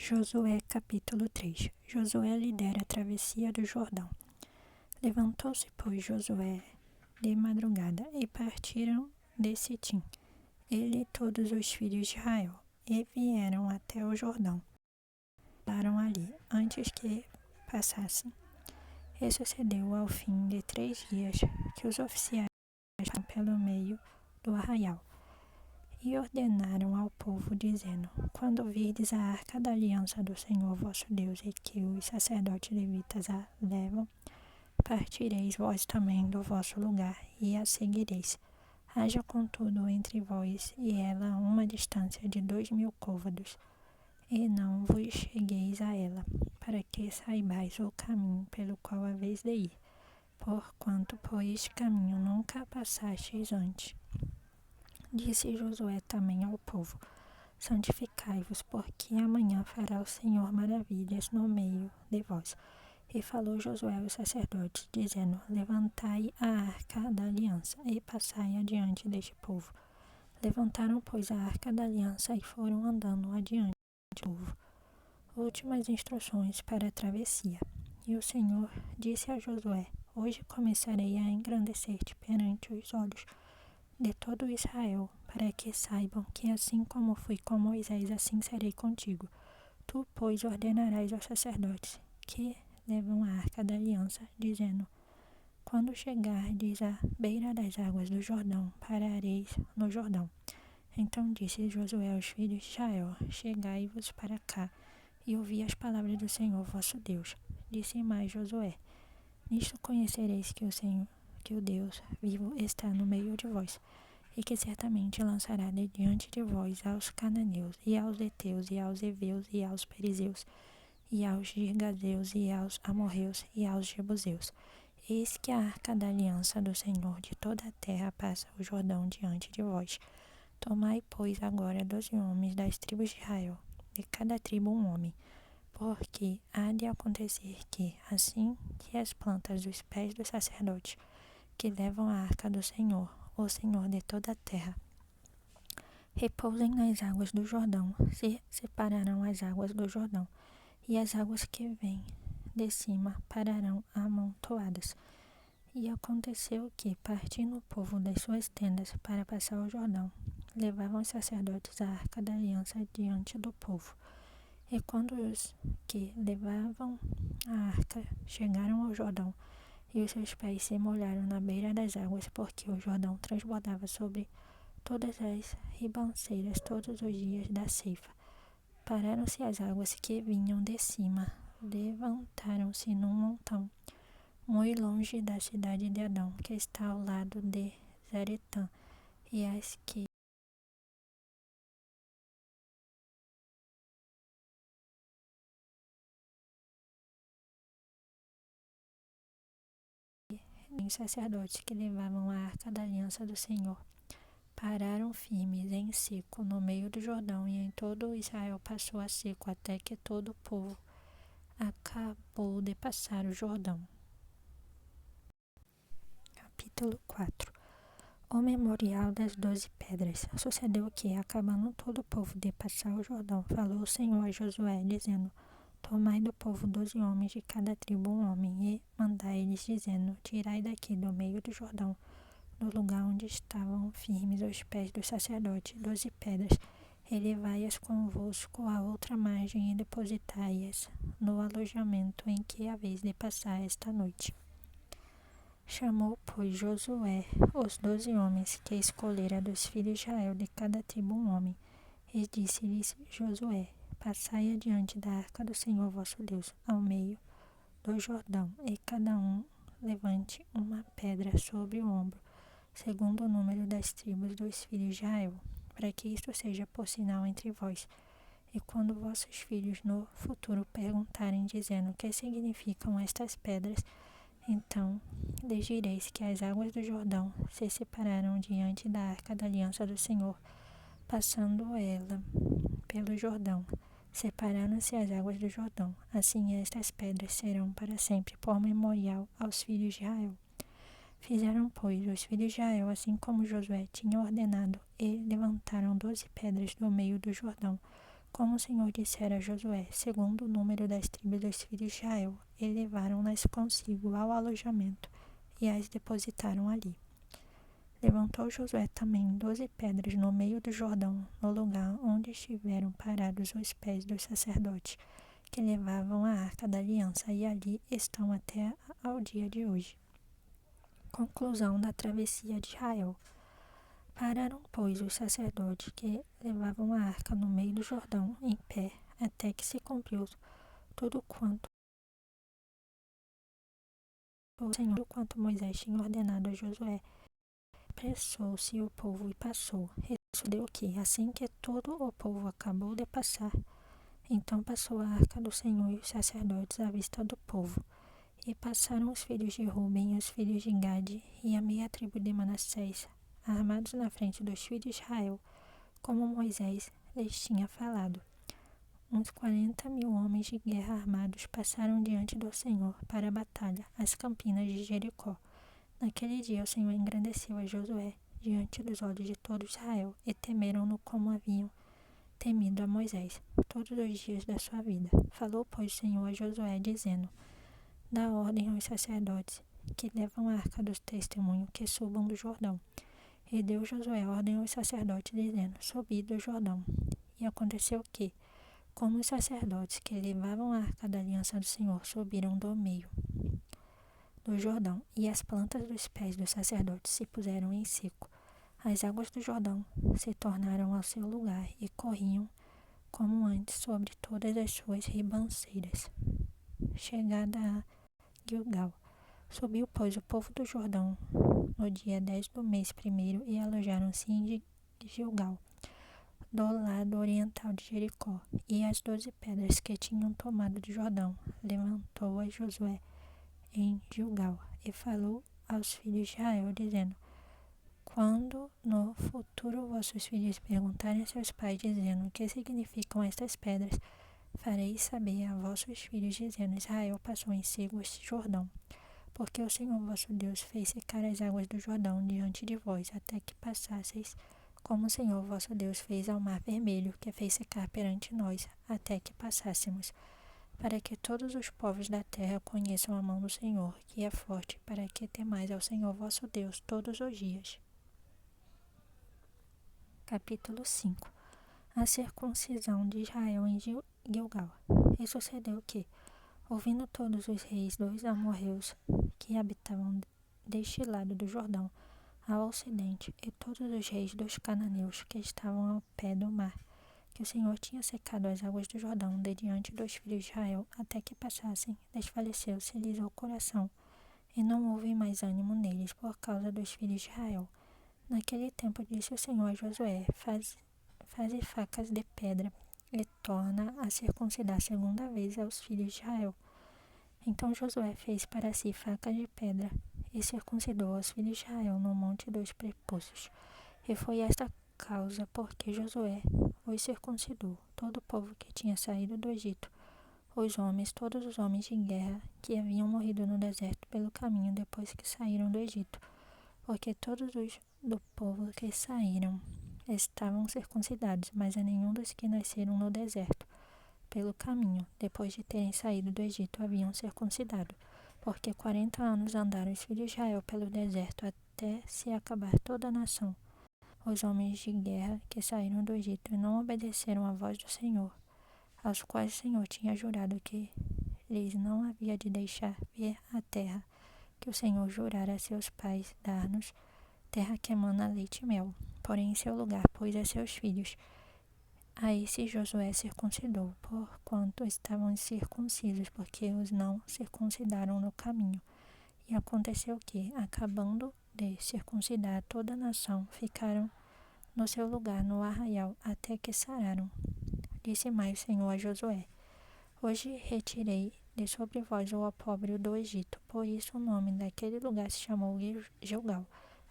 Josué capítulo 3. Josué lidera a travessia do Jordão. Levantou-se, pois, Josué de madrugada, e partiram de Sitim, ele e todos os filhos de Israel, e vieram até o Jordão. Pararam ali, antes que passassem. E sucedeu ao fim de 3 dias, que os oficiais passaram pelo meio do arraial, e ordenaram ao povo, dizendo: Quando virdes a arca da aliança do Senhor vosso Deus, e que os sacerdotes levitas a levam, partireis vós também do vosso lugar, e a seguireis. Haja contudo entre vós e ela uma distância de 2000 côvados, e não vos chegueis a ela, para que saibais o caminho pelo qual haveis de ir, porquanto por este caminho nunca passastes antes. Disse Josué também ao povo: Santificai-vos, porque amanhã fará o Senhor maravilhas no meio de vós. E falou Josué aos sacerdotes, dizendo: Levantai a arca da aliança, e passai adiante deste povo. Levantaram, pois, a arca da aliança, e foram andando adiante do povo. Últimas instruções para a travessia. E o Senhor disse a Josué: Hoje começarei a engrandecer-te perante os olhos de todo Israel, para que saibam que assim como fui com Moisés, assim serei contigo. Tu, pois, ordenarás aos sacerdotes que levam a arca da aliança, dizendo: Quando chegardes à beira das águas do Jordão, parareis no Jordão. Então disse Josué aos filhos de Israel: Chegai-vos para cá, e ouvi as palavras do Senhor vosso Deus. Disse mais Josué: Nisto conhecereis que o Senhor, que o Deus vivo está no meio de vós, e que certamente lançará de diante de vós aos cananeus, e aos heteus, e aos heveus, e aos perizeus, e aos girgazeus, e aos amorreus, e aos jebuseus. Eis que a arca da aliança do Senhor de toda a terra passa o Jordão diante de vós. Tomai, pois, agora 12 homens das tribos de Israel, de cada tribo um homem, porque há de acontecer que, assim que as plantas dos pés dos sacerdotes que levam a arca do Senhor, o Senhor de toda a terra, repousem nas águas do Jordão, se separarão as águas do Jordão, e as águas que vêm de cima pararão amontoadas. E aconteceu que, partindo o povo das suas tendas para passar o Jordão, levavam os sacerdotes a arca da aliança diante do povo. E quando os que levavam a arca chegaram ao Jordão, e os seus pés se molharam na beira das águas, porque o Jordão transbordava sobre todas as ribanceiras todos os dias da ceifa. Pararam-se as águas que vinham de cima, levantaram-se num montão, muito longe da cidade de Adão, que está ao lado de Zaretã, e as que os sacerdotes que levavam a arca da aliança do Senhor pararam firmes em seco no meio do Jordão, e em todo Israel passou a seco até que todo o povo acabou de passar o Jordão. Capítulo 4. O memorial das 12 pedras. Sucedeu que, acabando todo o povo de passar o Jordão, falou o Senhor a Josué, dizendo: Tomai do povo 12 homens de cada tribo um homem, e mandai-lhes, dizendo: Tirai daqui do meio do Jordão, no lugar onde estavam firmes os pés dos sacerdotes, 12 pedras, e levai-as convosco à outra margem, e depositai-as no alojamento em que haveis de passar esta noite. Chamou, pois, Josué os 12 homens que escolhera dos filhos de Israel, de cada tribo um homem, e disse-lhes Josué: Passai adiante da arca do Senhor vosso Deus, ao meio do Jordão, e cada um levante uma pedra sobre o ombro, segundo o número das tribos dos filhos de Israel, para que isto seja por sinal entre vós. E quando vossos filhos no futuro perguntarem, dizendo: Que significam estas pedras? Então lhes direis que as águas do Jordão se separaram diante da arca da aliança do Senhor, passando ela pelo Jordão. Separaram-se as águas do Jordão. Assim estas pedras serão para sempre por memorial aos filhos de Israel. Fizeram, pois, os filhos de Israel, assim como Josué tinha ordenado, e levantaram 12 pedras do meio do Jordão, como o Senhor dissera a Josué, segundo o número das tribos dos filhos de Israel, e levaram-nas consigo ao alojamento e as depositaram ali. Levantou Josué também 12 pedras no meio do Jordão, no lugar onde estiveram parados os pés dos sacerdotes que levavam a arca da aliança, e ali estão até ao dia de hoje. Conclusão da travessia de Israel. Pararam, pois, os sacerdotes que levavam a arca no meio do Jordão, em pé, até que se cumpriu tudo quanto Moisés tinha ordenado a Josué. Apressou-se o povo e passou. Sucedeu que, assim que todo o povo acabou de passar, então passou a arca do Senhor e os sacerdotes à vista do povo. E passaram os filhos de Ruben e os filhos de Gade e a meia tribo de Manassés, armados na frente dos filhos de Israel, como Moisés lhes tinha falado. Uns 40.000 homens de guerra armados passaram diante do Senhor para a batalha, às campinas de Jericó. Naquele dia o Senhor engrandeceu a Josué diante dos olhos de todo Israel, e temeram-no como haviam temido a Moisés todos os dias da sua vida. Falou, pois, o Senhor a Josué, dizendo: Dá ordem aos sacerdotes que levam a arca do testemunho que subam do Jordão. E deu Josué ordem aos sacerdotes, dizendo: Subi do Jordão. E aconteceu que, como os sacerdotes que levavam a arca da aliança do Senhor subiram do meio do Jordão, e as plantas dos pés dos sacerdotes se puseram em seco, as águas do Jordão se tornaram ao seu lugar e corriam como antes sobre todas as suas ribanceiras. Chegada a Gilgal, subiu, pois, o povo do Jordão no dia 10 do mês primeiro e alojaram-se em Gilgal, do lado oriental de Jericó, e as 12 pedras que tinham tomado do Jordão levantou-as Josué em Gilgal, e falou aos filhos de Israel, dizendo: Quando no futuro vossos filhos perguntarem a seus pais, dizendo: Que significam estas pedras? Fareis saber a vossos filhos, dizendo: Israel passou em seco este Jordão, porque o Senhor vosso Deus fez secar as águas do Jordão diante de vós, até que passasseis, como o Senhor vosso Deus fez ao mar vermelho, que fez secar perante nós, até que passássemos, para que todos os povos da terra conheçam a mão do Senhor, que é forte, para que temais ao Senhor vosso Deus todos os dias. Capítulo 5. A circuncisão de Israel em Gilgal. E sucedeu que, ouvindo todos os reis dos amorreus que habitavam deste lado do Jordão, ao ocidente, e todos os reis dos cananeus que estavam ao pé do mar, que o Senhor tinha secado as águas do Jordão de diante dos filhos de Israel, até que passassem, desfaleceu-se-lhes o coração, e não houve mais ânimo neles por causa dos filhos de Israel. Naquele tempo disse o Senhor a Josué: Faze facas de pedra, e torna a circuncidar segunda vez aos filhos de Israel. Então Josué fez para si facas de pedra, e circuncidou aos filhos de Israel no monte dos prepúcios. E foi esta causa porque Josué os circuncidou, todo o povo que tinha saído do Egito, os homens, todos os homens de guerra que haviam morrido no deserto pelo caminho depois que saíram do Egito, porque todos os do povo que saíram estavam circuncidados, mas a nenhum dos que nasceram no deserto pelo caminho, depois de terem saído do Egito, haviam circuncidado, porque 40 anos andaram os filhos de Israel pelo deserto, até se acabar toda a nação. Os homens de guerra que saíram do Egito não obedeceram à voz do Senhor, aos quais o Senhor tinha jurado que lhes não havia de deixar ver a terra que o Senhor jurara a seus pais dar-nos, terra que emana leite e mel. Porém, em seu lugar pôs a seus filhos. A esses Josué circuncidou, porquanto estavam incircuncisos, porque os não circuncidaram no caminho. E aconteceu que, acabando de circuncidar toda a nação, ficaram no seu lugar no arraial, até que sararam. Disse mais o Senhor a Josué: Hoje retirei de sobre vós o opróbrio do Egito. Por isso o nome daquele lugar se chamou Gilgal,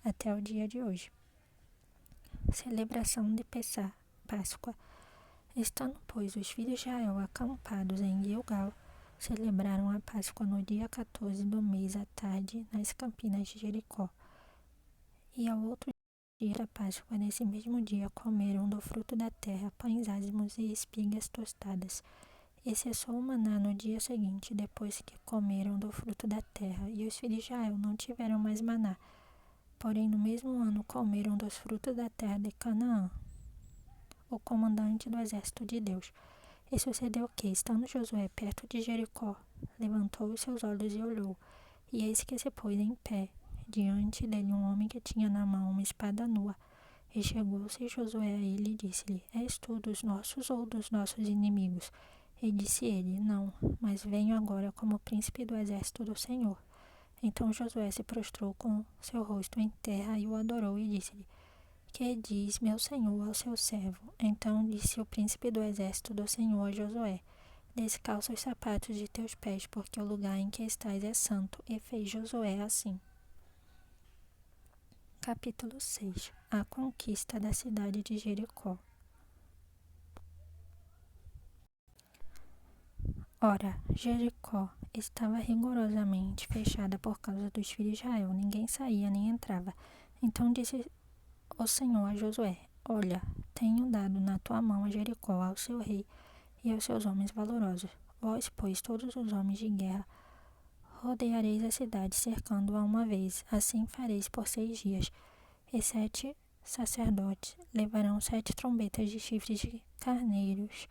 até o dia de hoje. Celebração de Páscoa. Estando, pois, os filhos de Israel acampados em Gilgal, celebraram a Páscoa no dia 14 do mês à tarde, nas campinas de Jericó. E ao outro dia da Páscoa, nesse mesmo dia, comeram do fruto da terra, pães ázimos e espigas tostadas. E cessou o maná no dia seguinte, depois que comeram do fruto da terra, e os filhos de Israel não tiveram mais maná. Porém, no mesmo ano, comeram dos frutos da terra de Canaã, o comandante do exército de Deus. E sucedeu que, estando Josué perto de Jericó, levantou os seus olhos e olhou, e eis que se pôs em pé diante dele um homem que tinha na mão uma espada nua. E chegou-se Josué a ele e disse-lhe: És tu dos nossos ou dos nossos inimigos? E disse ele: Não, mas venho agora como príncipe do exército do Senhor. Então Josué se prostrou com seu rosto em terra e o adorou e disse-lhe: Que diz meu senhor ao seu servo? Então disse o príncipe do exército do Senhor a Josué: Descalça os sapatos de teus pés, porque o lugar em que estás é santo. E fez Josué assim. Capítulo 6. A conquista da cidade de Jericó. Ora, Jericó estava rigorosamente fechada por causa dos filhos de Israel. Ninguém saía nem entrava. Então disse o Senhor a Josué: Olha, tenho dado na tua mão a Jericó, ao seu rei e aos seus homens valorosos. Vós, pois, todos os homens de guerra, rodeareis a cidade, cercando-a uma vez. Assim fareis por 6 dias. E 7 sacerdotes levarão 7 trombetas de chifres de carneiros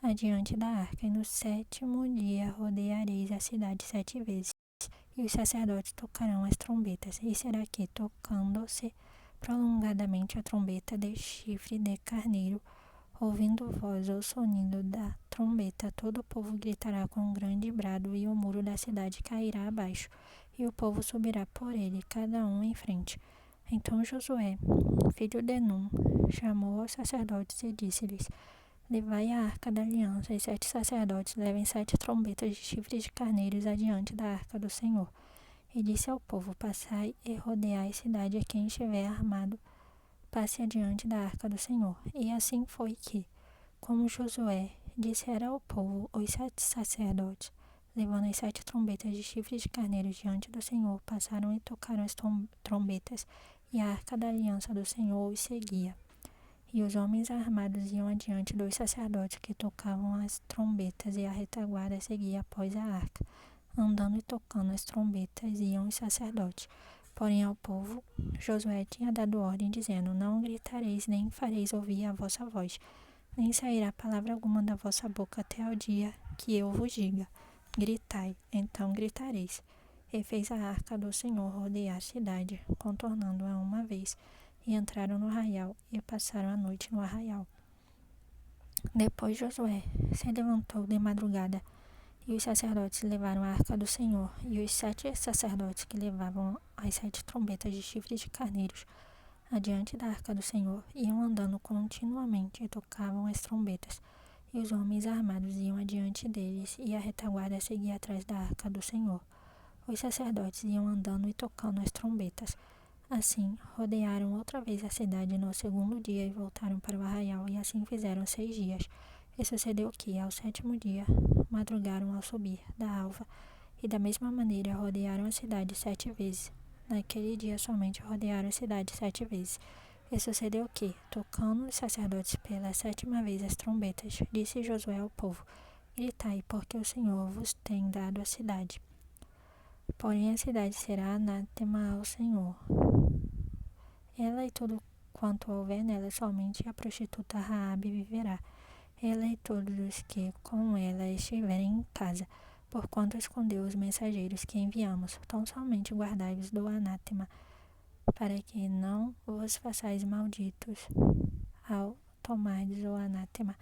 adiante da arca, e no 7º dia rodeareis a cidade 7 vezes. E os sacerdotes tocarão as trombetas, e será que, tocando-se prolongadamente a trombeta de chifre de carneiro, ouvindo voz ou sonido da trombeta, todo o povo gritará com um grande brado, e o muro da cidade cairá abaixo, e o povo subirá por ele, cada um em frente. Então Josué, filho de Num, chamou aos sacerdotes e disse-lhes: Levai a arca da aliança, e 7 sacerdotes levem 7 trombetas de chifres de carneiros adiante da arca do Senhor. E disse ao povo: Passai e rodeai a cidade, a quem estiver armado passe adiante da arca do Senhor. E assim foi que, como Josué dissera ao povo, os 7 sacerdotes, levando as 7 trombetas de chifres de carneiros diante do Senhor, passaram e tocaram as trombetas, e a arca da aliança do Senhor os seguia. E os homens armados iam adiante dos sacerdotes que tocavam as trombetas, e a retaguarda seguia após a arca. Andando e tocando as trombetas iam os sacerdotes. Porém ao povo, Josué tinha dado ordem, dizendo: Não gritareis, nem fareis ouvir a vossa voz, nem sairá palavra alguma da vossa boca até ao dia que eu vos diga: Gritai, então gritareis. E fez a arca do Senhor rodear a cidade, contornando-a uma vez, e entraram no arraial, e passaram a noite no arraial. Depois Josué se levantou de madrugada, e os sacerdotes levaram a arca do Senhor, e os 7 sacerdotes que levavam as 7 trombetas de chifres de carneiros adiante da arca do Senhor iam andando continuamente e tocavam as trombetas, e os homens armados iam adiante deles, e a retaguarda seguia atrás da arca do Senhor. Os sacerdotes iam andando e tocando as trombetas. Assim, rodearam outra vez a cidade no 2º dia e voltaram para o arraial, e assim fizeram 6 dias. E sucedeu que, ao 7º dia, madrugaram ao subir da alva, e da mesma maneira rodearam a cidade 7 vezes. Naquele dia somente rodearam a cidade 7 vezes. E sucedeu que, tocando os sacerdotes pela 7ª vez as trombetas, disse Josué ao povo: Gritai, porque o Senhor vos tem dado a cidade. Porém a cidade será anátema ao Senhor. Ela e tudo quanto houver nela, somente a prostituta Raabe viverá. Ela e todos os que com ela estiverem em casa, porquanto escondeu os mensageiros que enviamos. Tão somente guardai-vos do anátema, para que não vos façais malditos ao tomardes o anátema,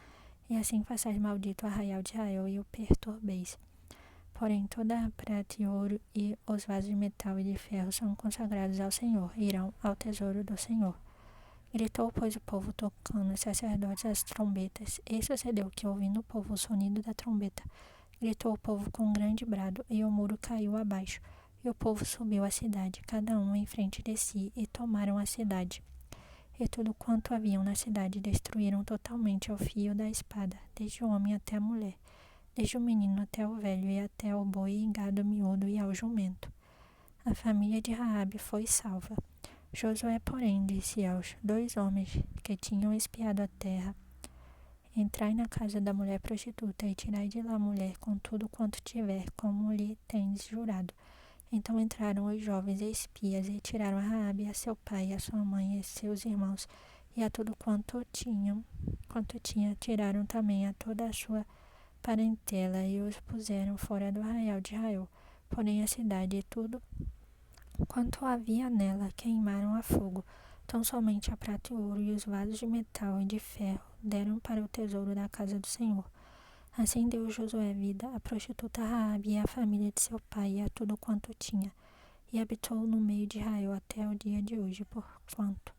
e assim façais maldito o arraial de Israel e o perturbeis. Porém toda a prata e ouro e os vasos de metal e de ferro são consagrados ao Senhor, irão ao tesouro do Senhor. Gritou, pois, o povo, tocando os sacerdotes as trombetas, e sucedeu que, ouvindo o povo o sonido da trombeta, gritou o povo com um grande brado, e o muro caiu abaixo, e o povo subiu à cidade, cada um em frente de si, e tomaram a cidade. E tudo quanto haviam na cidade destruíram totalmente ao fio da espada, desde o homem até a mulher, desde o menino até o velho, e até o boi e gado miúdo e ao jumento. A família de Raabe foi salva. Josué, porém, disse aos 2 homens que tinham espiado a terra: Entrai na casa da mulher prostituta e tirai de lá a mulher com tudo quanto tiver, como lhe tendes jurado. Então entraram os jovens espias e tiraram a Raabe, a seu pai, a sua mãe e seus irmãos, e a tudo quanto tinha, tiraram também a toda a sua parentela e os puseram fora do arraial de Israel. Porém a cidade e tudo quanto havia nela queimaram a fogo. Tão somente a prata e o ouro e os vasos de metal e de ferro deram para o tesouro da casa do Senhor. Assim deu Josué vida à prostituta Raabe e à família de seu pai e a tudo quanto tinha, e habitou no meio de Israel até o dia de hoje, porquanto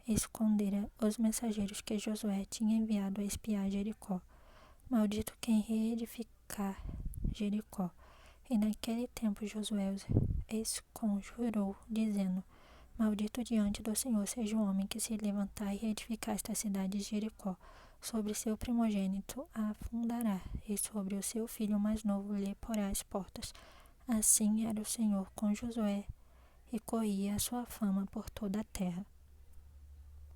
escondera os mensageiros que Josué tinha enviado a espiar Jericó. Maldito quem reedificar Jericó. E naquele tempo Josué os esconjurou, dizendo: Maldito diante do Senhor seja o homem que se levantar e reedificar esta cidade de Jericó. Sobre seu primogênito a fundará, e sobre o seu filho mais novo lhe porá as portas. Assim era o Senhor com Josué, e corria a sua fama por toda a terra.